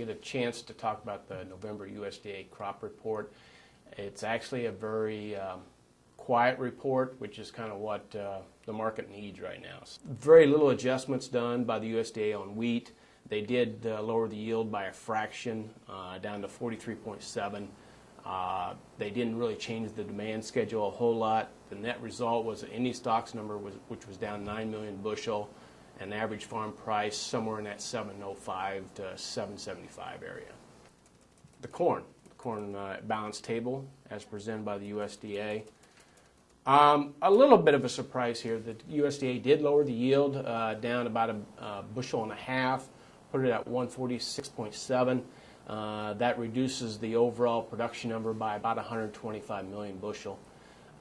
get a chance to talk about the November USDA crop report. It's actually a very quiet report, which is kind of what the market needs right now. Very little adjustments done by the USDA on wheat. They did lower the yield by a fraction, down to 43.7. They didn't really change the demand schedule a whole lot. The net result was an ending stocks number which was down 9 million bushel, and average farm price somewhere in that 705 to 775 area. The corn balance table as presented by the USDA. A little bit of a surprise here. The USDA did lower the yield down about a bushel and a half, put it at 146.7. That reduces the overall production number by about 125 million bushel.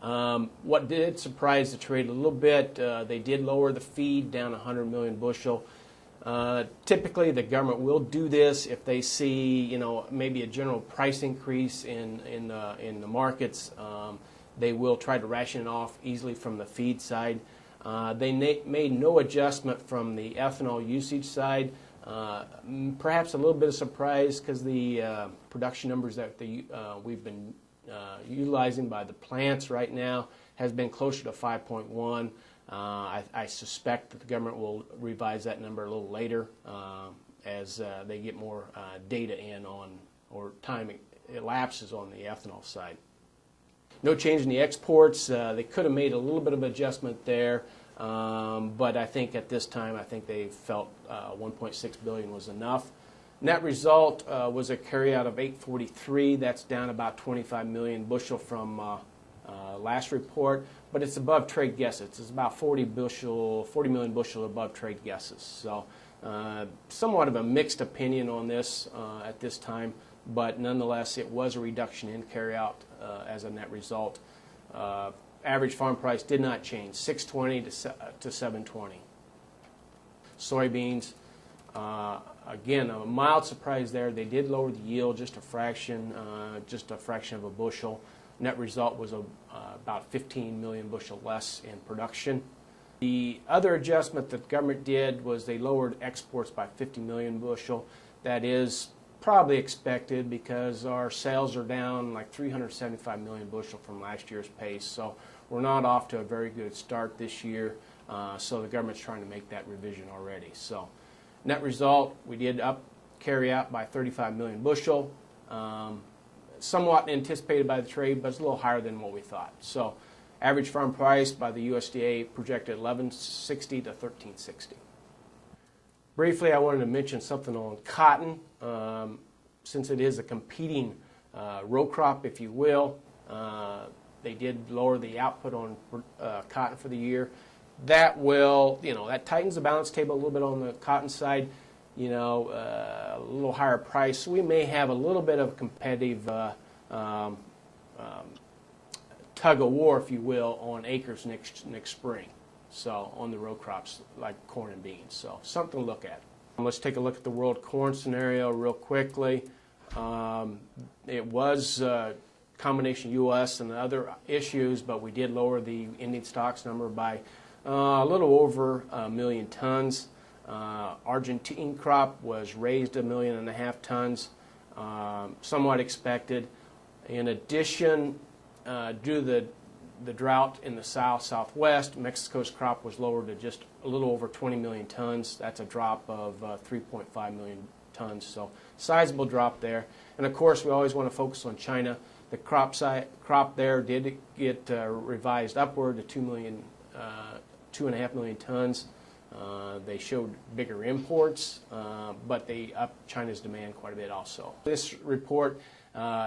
What did surprise the trade a little bit, they did lower the feed down 100 million bushel. Typically the government will do this if they see, maybe a general price increase in the markets. They will try to ration it off easily from the feed side. They made no adjustment from the ethanol usage side. Perhaps a little bit of surprise because the production numbers that we've been utilizing by the plants right now has been closer to 5.1. I suspect that the government will revise that number a little later as they get more data in on, or time elapses on the ethanol side. No change in the exports. They could have made a little bit of adjustment there, but I think at this time, they felt 1.6 billion was enough. Net result was a carryout of 843. That's down about 25 million bushel from last report, but it's above trade guesses. It's about 40 million bushel above trade guesses. So somewhat of a mixed opinion on this at this time, but nonetheless, it was a reduction in carryout as a net result. Average farm price did not change, 620 to 720. Soybeans, again, a mild surprise there. They did lower the yield just a fraction of a bushel. Net result was about 15 million bushel less in production. The other adjustment that the government did was they lowered exports by 50 million bushel. That is probably expected because our sales are down like 375 million bushel from last year's pace. So we're not off to a very good start this year. So the government's trying to make that revision already. So net result, we did carry out by 35 million bushel. Somewhat anticipated by the trade, but it's a little higher than what we thought. So average farm price by the USDA projected 1160 to 1360. Briefly, I wanted to mention something on cotton. Since it is a competing row crop, if you will, they did lower the output on cotton for the year. That will, that tightens the balance table a little bit on the cotton side, a little higher price. So we may have a little bit of competitive tug of war, if you will, on acres next spring. So on the row crops like corn and beans. So something to look at. Let's take a look at the world corn scenario real quickly. It was a combination U.S. and other issues, but we did lower the ending stocks number by a little over 1 million tons. Argentine crop was raised 1.5 million tons, somewhat expected. In addition, due to the drought in the southwest, Mexico's crop was lowered to just a little over 20 million tons. That's a drop of 3.5 million tons, so sizable drop there. And of course, we always want to focus on China. The crop there did get revised upward to 2.5 million tons. They showed bigger imports, but they upped China's demand quite a bit also. This report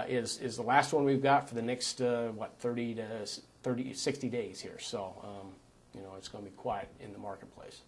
is the last one we've got for the next 60 days here. So, it's going to be quiet in the marketplace.